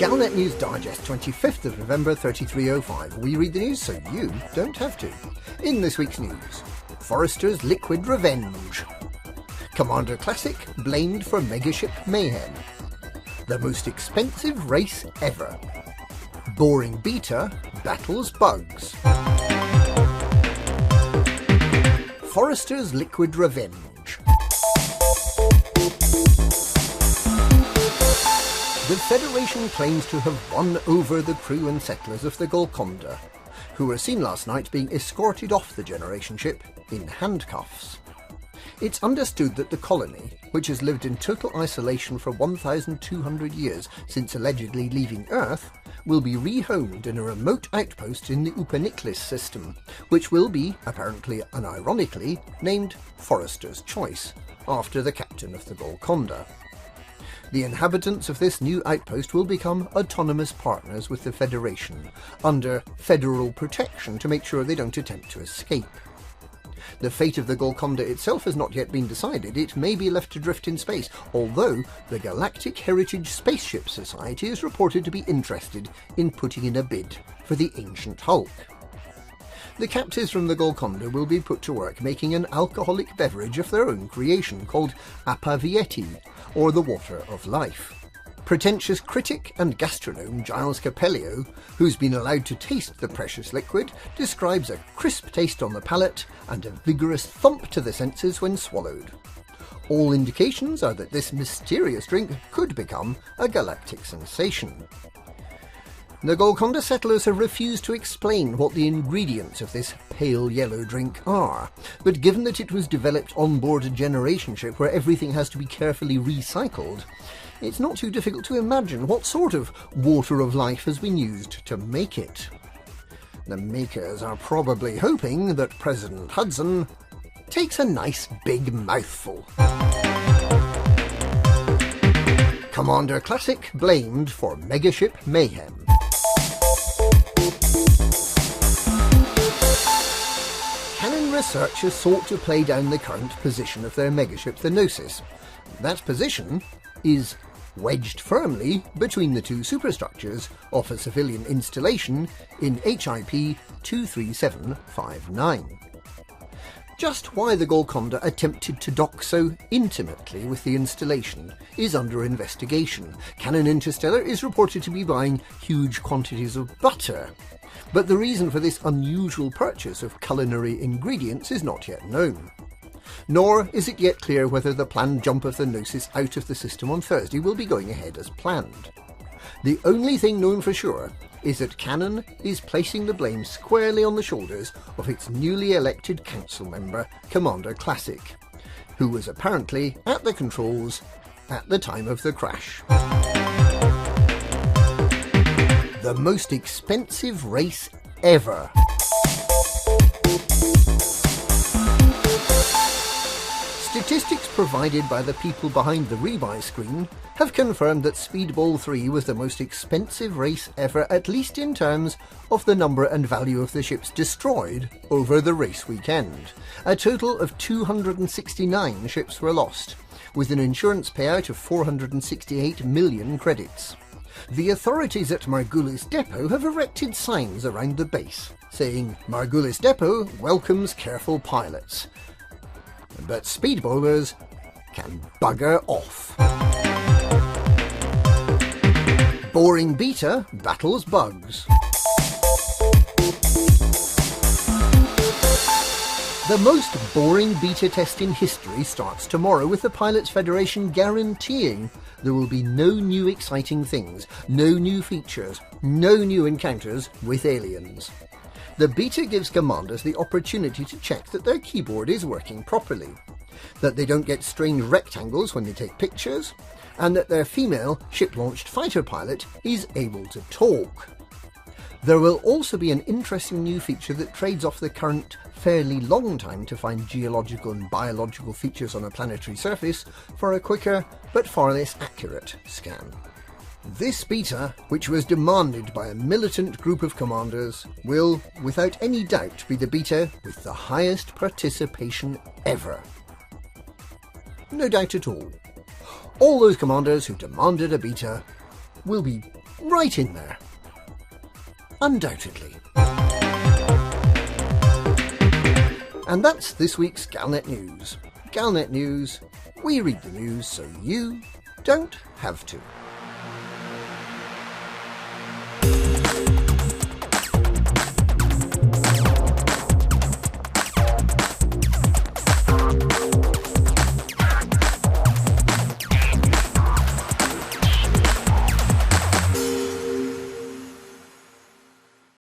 Galnet News Digest, 25th of November 3305. We read the news so you don't have to. In this week's news, Forrester's liquid revenge. Commander Klassic blamed for Megaship Mayhem. The most expensive race ever. Boring beta battles bugs. Forrester's liquid revenge. The Federation claims to have won over the crew and settlers of the Golconda, who were seen last night being escorted off the generation ship in handcuffs. It's understood that the colony, which has lived in total isolation for 1,200 years since allegedly leaving Earth, will be rehomed in a remote outpost in the Upaniklis system, which will be, apparently and ironically, named Forrester's Choice, after the captain of the Golconda. The inhabitants of this new outpost will become autonomous partners with the Federation, under federal protection to make sure they don't attempt to escape. The fate of the Golconda itself has not yet been decided. It may be left to drift in space, although the Galactic Heritage Spaceship Society is reported to be interested in putting in a bid for the ancient Hulk. The captives from the Golconda will be put to work making an alcoholic beverage of their own creation called Apavieti, or the Water of Life. Pretentious critic and gastronome Giles Capellio, who's been allowed to taste the precious liquid, describes a crisp taste on the palate and a vigorous thump to the senses when swallowed. All indications are that this mysterious drink could become a galactic sensation. The Golconda settlers have refused to explain what the ingredients of this pale yellow drink are, but given that it was developed on board a generation ship where everything has to be carefully recycled, it's not too difficult to imagine what sort of water of life has been used to make it. The makers are probably hoping that President Hudson takes a nice big mouthful. Commander Klassic blamed for Megaship Mayhem. Canon researchers sought to play down the current position of their megaship, the Gnosis. That position is wedged firmly between the two superstructures of a civilian installation in HIP 23759. Just why the Golconda attempted to dock so intimately with the installation is under investigation. Canon Interstellar is reported to be buying huge quantities of butter, but the reason for this unusual purchase of culinary ingredients is not yet known. Nor is it yet clear whether the planned jump of the Gnosis out of the system on Thursday will be going ahead as planned. The only thing known for sure is that Canon is placing the blame squarely on the shoulders of its newly elected council member, Commander Klassic, who was apparently at the controls at the time of the crash. The most expensive race ever. Statistics provided by the people behind the rebuy screen have confirmed that Speedball 3 was the most expensive race ever, at least in terms of the number and value of the ships destroyed over the race weekend. A total of 269 ships were lost, with an insurance payout of 468 million credits. The authorities at Margulis Depot have erected signs around the base, saying Margulis Depot welcomes careful pilots. But speedballers can bugger off. Boring beta battles bugs. The most boring beta test in history starts tomorrow, with the Pilots Federation guaranteeing there will be no new exciting things, no new features, no new encounters with aliens. The beta gives commanders the opportunity to check that their keyboard is working properly, that they don't get strange rectangles when they take pictures, and that their female ship-launched fighter pilot is able to talk. There will also be an interesting new feature that trades off the current fairly long time to find geological and biological features on a planetary surface for a quicker but far less accurate scan. This beta, which was demanded by a militant group of commanders, will, without any doubt, be the beta with the highest participation ever. No doubt at all. All those commanders who demanded a beta will be right in there. Undoubtedly. And that's this week's Galnet News. Galnet News, we read the news so you don't have to.